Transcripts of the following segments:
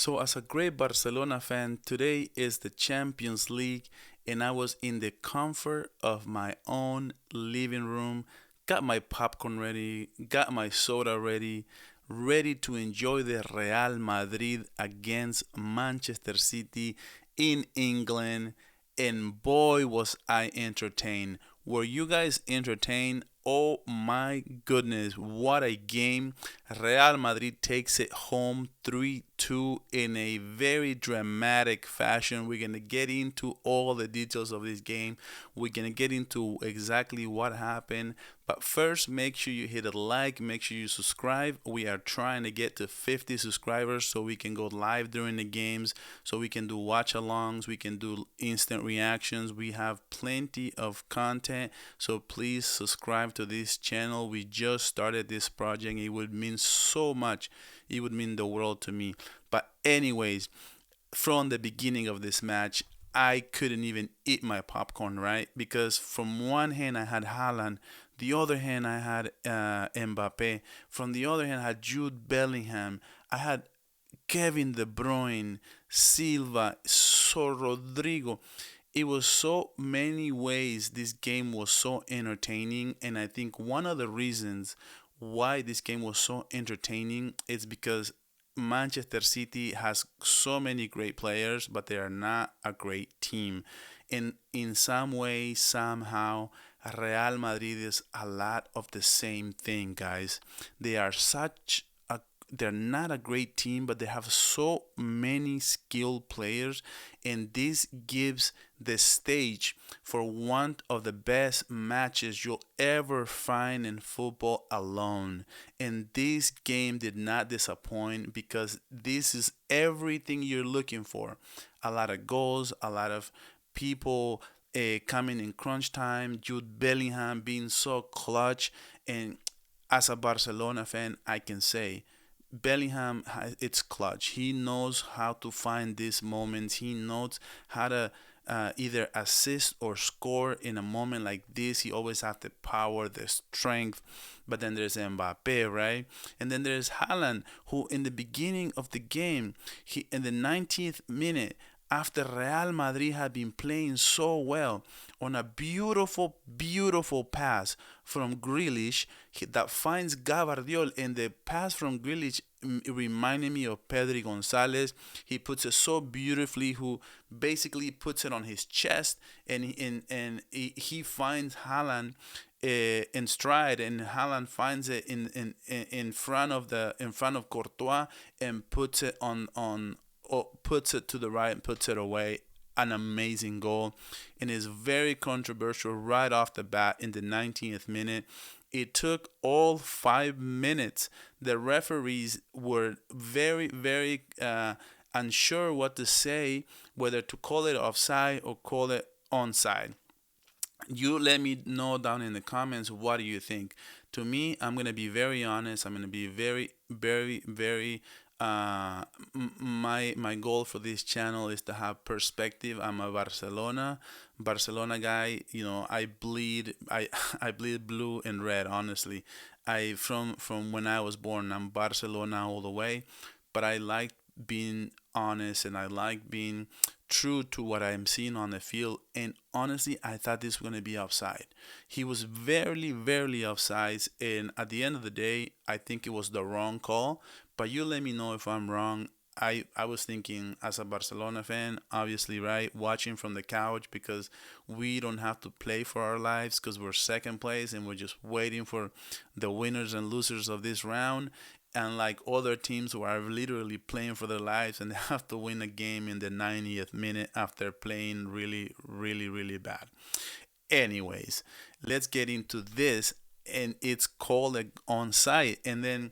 So, as a great Barcelona fan, today is the Champions League, and I was in the comfort of my own living room, got my popcorn ready, got my soda ready, ready to enjoy the Real Madrid against Manchester City in England. And boy, was I entertained. Were you guys entertained? Oh my goodness, what a game. Real Madrid takes it home 3-2 in a very dramatic fashion. We're going to get into all the details of this game. We're going to get into exactly what happened. But first, make sure you hit a like, make sure you subscribe. We are trying to get to 50 subscribers so we can go live during the games, so we can do watch alongs, we can do instant reactions. We have plenty of content, so please subscribe to this channel. We just started this project. It would mean so much. It would mean the world to me. But anyways, from the beginning of this match, I couldn't even eat my popcorn, right? Because from one hand I had Haaland, the other hand I had Mbappe, from the other hand I had Jude Bellingham, I had Kevin De Bruyne, Silva, so Rodrigo. It was so many ways this game was so entertaining, and I think one of the reasons why this game was so entertaining is because Manchester City has so many great players, but they are not a great team. And in some way, somehow, Real Madrid is a lot of the same thing, guys. They are such a they're not a great team, but they have so many skilled players, and this gives the stage for one of the best matches you'll ever find in football alone. And this game did not disappoint because this is everything you're looking for. A lot of goals, a lot of people coming in crunch time, Jude Bellingham being so clutch. And as a Barcelona fan, I can say Bellingham, it's clutch. He knows how to find these moments. He knows how to either assist or score in a moment like this. He always has the power, the strength. But then there's Mbappe, right? And then there's Haaland, who in the beginning of the game, he in the 90th minute, after Real Madrid had been playing so well, on a beautiful, beautiful pass from Grealish that finds Gavardiol, and the pass from Grealish reminded me of Pedri Gonzalez. He puts it so beautifully, who basically puts it on his chest, and he finds Haaland in stride, and Haaland finds it in front of Courtois, and puts it puts it to the right and puts it away. An amazing goal, and is very controversial right off the bat in the 90th minute. It took all 5 minutes. The referees were very, very unsure what to say, whether to call it offside or call it onside. You let me know down in the comments, what do you think. To me, I'm going to be very honest. I'm going to be very, very, very my goal for this channel is to have perspective. I'm a Barcelona guy. You know, I bleed I bleed blue and red, honestly. I from when I was born, I'm Barcelona all the way, but I like being honest, and I like being true to what I'm seeing on the field. And honestly, I thought this was going to be offside. He was very, very offside. And at the end of the day, I think it was the wrong call. But you let me know if I'm wrong. I was thinking, as a Barcelona fan, obviously, right, watching from the couch, because we don't have to play for our lives because we're second place and we're just waiting for the winners and losers of this round. And like other teams who are literally playing for their lives, and they have to win a game in the 90th minute after playing really, really, really bad. Anyways, let's get into this. And it's called onside. And then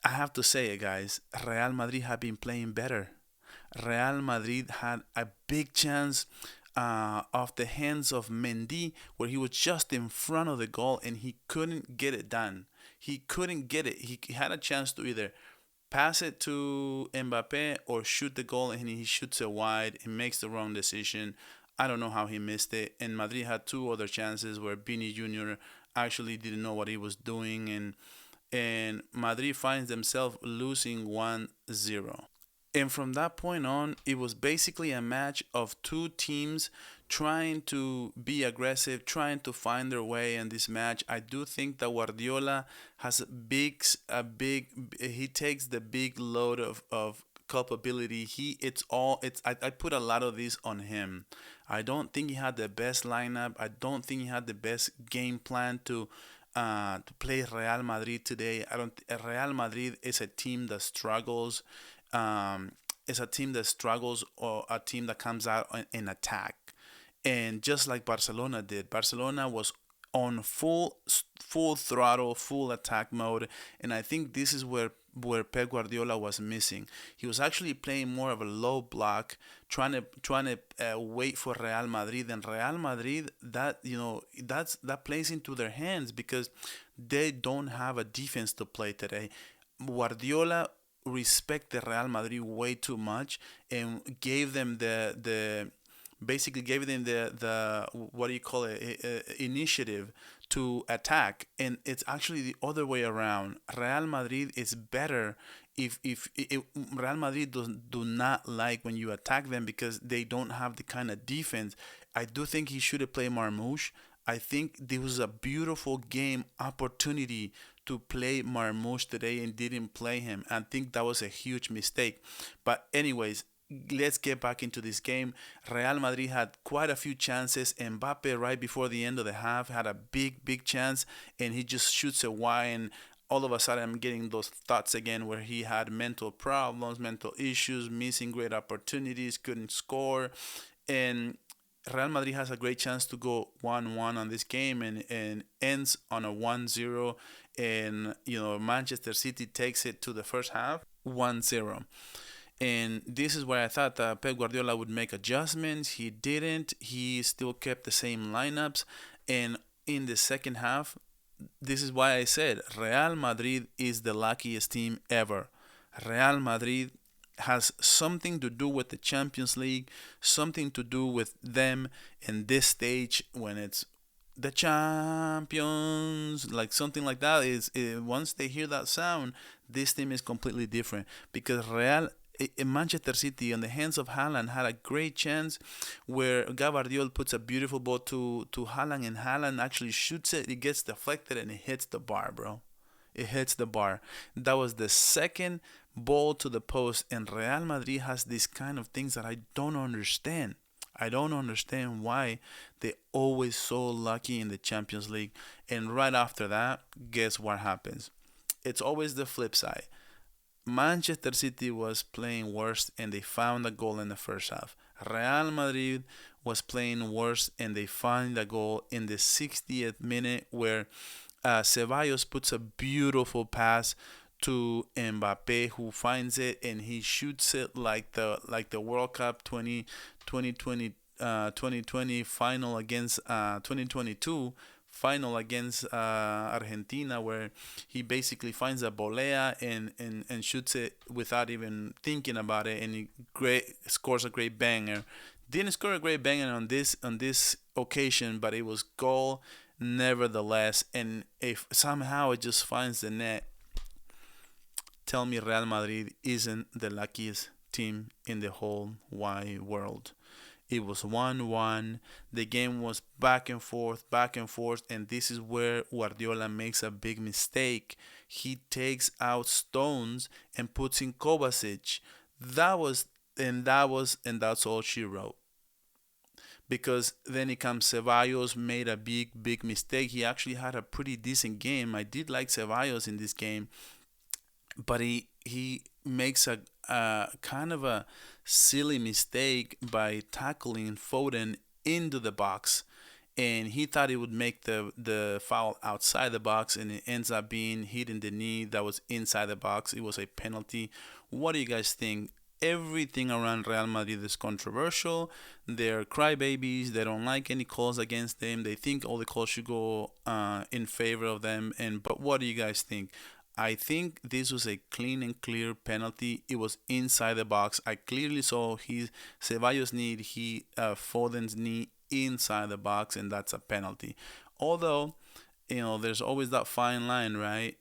I have to say it, guys. Real Madrid have been playing better. Real Madrid had a big chance off the hands of Mendy, where he was just in front of the goal and he couldn't get it done. He couldn't get it. He had a chance to either pass it to Mbappe or shoot the goal, and he shoots it wide and makes the wrong decision. I don't know how he missed it. And Madrid had two other chances where Vini Jr. actually didn't know what he was doing, and Madrid finds themselves losing 1-0. And from that point on, it was basically a match of two teams trying to be aggressive, trying to find their way in this match. I do think that Guardiola has he takes the big load of culpability. I put a lot of this on him. I don't think he had the best lineup. I don't think he had the best game plan to play Real Madrid today. I don't. Real Madrid is a team that struggles. Um, is a team that struggles, or a team that comes out in attack. And just like Barcelona did, Barcelona was on full throttle, full attack mode, and I think this is where Pep Guardiola was missing. He was actually playing more of a low block, trying to wait for Real Madrid. And Real Madrid, that plays into their hands because they don't have a defense to play today. Guardiola respected Real Madrid way too much and gave them the basically gave them the what do you call it, initiative to attack. And it's actually the other way around. Real Madrid is better if Real Madrid do not like when you attack them because they don't have the kind of defense. I do think he should have played Marmouche. I think this was a beautiful game opportunity to play Marmouche today and didn't play him. I think that was a huge mistake. But anyways, let's get back into this game. Real Madrid had quite a few chances. Mbappe, right before the end of the half, had a big chance, and he just shoots it wide. And all of a sudden, I'm getting those thoughts again where he had mental problems, mental issues, missing great opportunities, couldn't score. And Real Madrid has a great chance to go 1-1 on this game, and ends on a 1-0. And, Manchester City takes it to the first half 1-0. And this is where I thought that Pep Guardiola would make adjustments. He didn't. He still kept the same lineups. And in the second half, this is why I said Real Madrid is the luckiest team ever. Real Madrid has something to do with the Champions League, something to do with them in this stage when it's the champions, like something like that. Once they hear that sound, this team is completely different because Manchester City, on the hands of Haaland, had a great chance where Gavardiol puts a beautiful ball to Haaland, and Haaland actually shoots it. It gets deflected and it hits the bar, bro. It hits the bar. That was the second ball to the post, and Real Madrid has these kind of things that I don't understand. I don't understand why they're always so lucky in the Champions League. And right after that, guess what happens? It's always the flip side. Manchester City was playing worse and they found a goal in the first half. Real Madrid was playing worse and they found a goal in the 60th minute where Ceballos puts a beautiful pass to Mbappe, who finds it and he shoots it like the World Cup 2020 final against 2022 final against Argentina, where he basically finds a volea and shoots it without even thinking about it, and he scores a great banger. Didn't score a great banger on this occasion, but it was goal nevertheless. And if somehow it just finds the net, tell me Real Madrid isn't the luckiest team in the whole wide world. It was 1-1. The game was back and forth, and this is where Guardiola makes a big mistake. He takes out Stones and puts in Kovacic. That's all she wrote. Because then it comes Ceballos, made a big mistake. He actually had a pretty decent game. I did like Ceballos in this game, but he makes a kind of a silly mistake by tackling Foden into the box, and he thought he would make the foul outside the box, and it ends up being hit in the knee that was inside the box. It was a penalty. What do you guys think? Everything around Real Madrid is controversial. They're crybabies. They don't like any calls against them. They think all the calls should go in favor of them. But what do you guys think? I think this was a clean and clear penalty. It was inside the box. I clearly saw Ceballos' knee, Foden's knee inside the box, and that's a penalty. Although, there's always that fine line, right?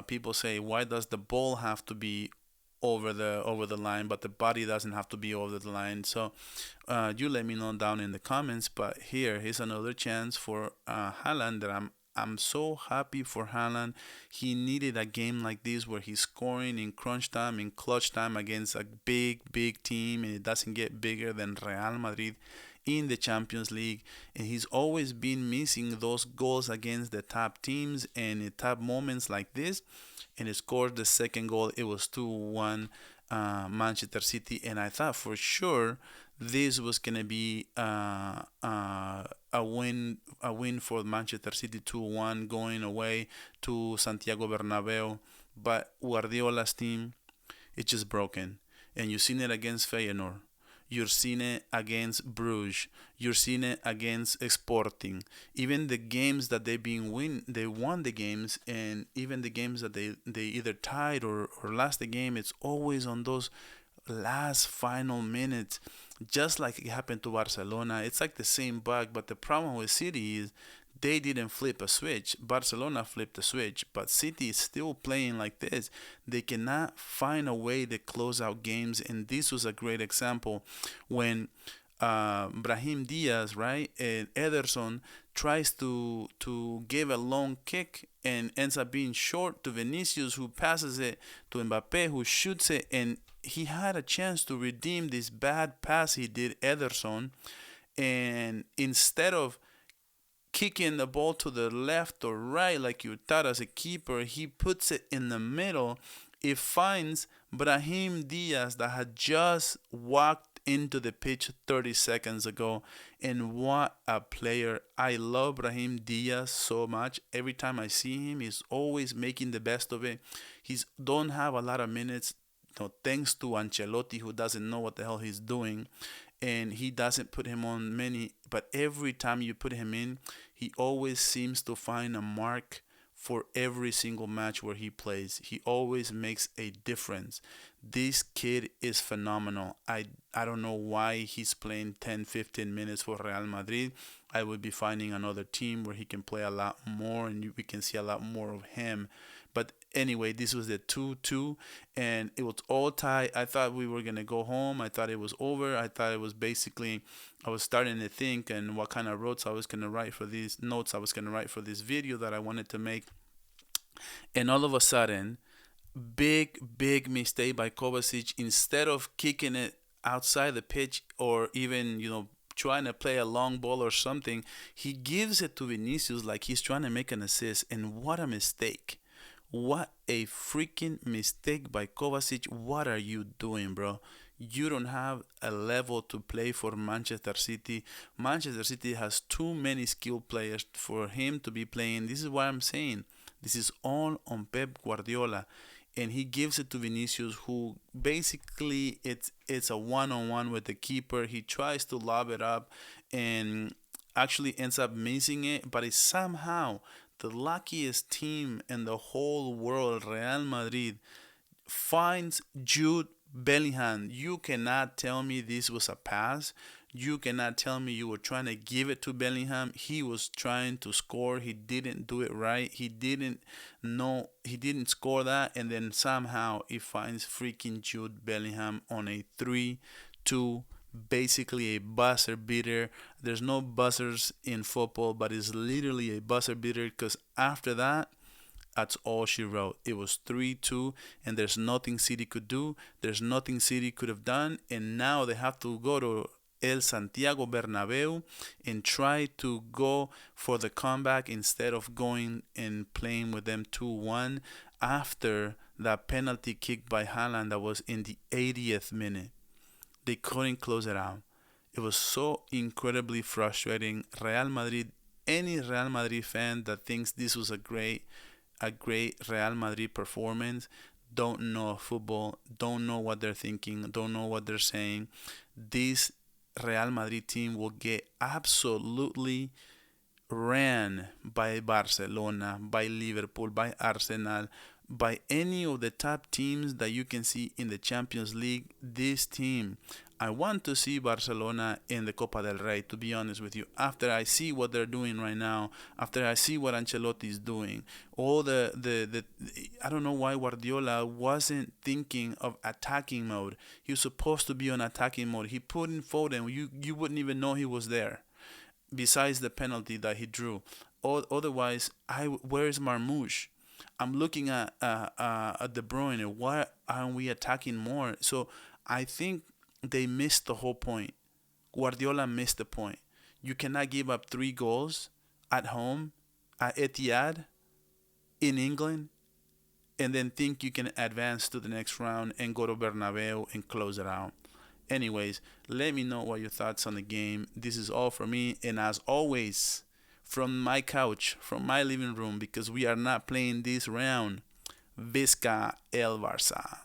People say, why does the ball have to be over the line, but the body doesn't have to be over the line. So you let me know down in the comments. But here's another chance for Haaland that I'm so happy for Haaland. He needed a game like this where he's scoring in crunch time, in clutch time against a big team, and it doesn't get bigger than Real Madrid in the Champions League. And he's always been missing those goals against the top teams and in top moments like this. And he scored the second goal. It was 2-1 Manchester City, and I thought for sure this was gonna be a win for Manchester City, 2-1 going away to Santiago Bernabeu. But Guardiola's team, it's just broken, and you've seen it against Feyenoord. You're seeing it against Bruges. You're seeing it against Sporting. Even the games that they won the games, and even the games that they either tied or lost the game, it's always on those last final minutes, just like it happened to Barcelona. It's like the same bug, but the problem with City is they didn't flip a switch. Barcelona flipped a switch, but City is still playing like this. They cannot find a way to close out games, and this was a great example when Brahim Diaz, right, and Ederson tries to give a long kick and ends up being short to Vinicius, who passes it to Mbappe, who shoots it, and he had a chance to redeem this bad pass he did Ederson, and instead of kicking the ball to the left or right like you thought as a keeper, he puts it in the middle. It finds Brahim Diaz that had just walked into the pitch 30 seconds ago. And what a player. I love Brahim Diaz so much. Every time I see him, he's always making the best of it. He's don't have a lot of minutes, thanks to Ancelotti, who doesn't know what the hell he's doing, and he doesn't put him on many, but every time you put him in, he always seems to find a mark for every single match where he plays. He always makes a difference. This kid is phenomenal. I don't know why he's playing 10, 15 minutes for Real Madrid. I would be finding another team where he can play a lot more and we can see a lot more of him. But anyway, this was the 2-2, and it was all tied. I thought we were going to go home. I thought it was over. I thought it was basically, I was starting to think and what kind of notes I was going to write for this video that I wanted to make. And all of a sudden, big mistake by Kovacic. Instead of kicking it outside the pitch or even, trying to play a long ball or something, he gives it to Vinicius like he's trying to make an assist. And what a mistake. What a freaking mistake by Kovacic. What are you doing, bro? You don't have a level to play for Manchester City. Manchester City has too many skilled players for him to be playing. This is what I'm saying. This is all on Pep Guardiola. And he gives it to Vinicius, who basically it's a one-on-one with the keeper. He tries to lob it up and actually ends up missing it, but it's somehow the luckiest team in the whole world, Real Madrid, finds Jude Bellingham. You cannot tell me this was a pass. You cannot tell me you were trying to give it to Bellingham. He was trying to score. He didn't do it right. He didn't score that. And then somehow he finds freaking Jude Bellingham on a 3-2, basically a buzzer beater. There's no buzzers in football, but it's literally a buzzer beater because after that, that's all she wrote. It was 3-2, and there's nothing City could do. There's nothing City could have done, and now they have to go to El Santiago Bernabeu and try to go for the comeback instead of going and playing with them 2-1 after that penalty kick by Haaland that was in the 80th minute. They couldn't close it out. It was so incredibly frustrating. Any Real Madrid fan that thinks this was a great Real Madrid performance don't know football, don't know what they're thinking, don't know what they're saying. This Real Madrid team will get absolutely ran by Barcelona, by Liverpool, by Arsenal. by any of the top teams that you can see in the Champions League. This team, I want to see Barcelona in the Copa del Rey, to be honest with you. After I see what they're doing right now, after I see what Ancelotti is doing, all the I don't know why Guardiola wasn't thinking of attacking mode. He was supposed to be on attacking mode. He put in Foden. You wouldn't even know he was there, besides the penalty that he drew. Otherwise, where's Marmoush? I'm looking at De Bruyne. Why aren't we attacking more? So I think they missed the whole point. Guardiola missed the point. You cannot give up 3 goals at home at Etihad in England and then think you can advance to the next round and go to Bernabeu and close it out. Anyways, let me know what your thoughts on the game. This is all for me, and as always, from my couch, from my living room, because we are not playing this round, Visca el Barça.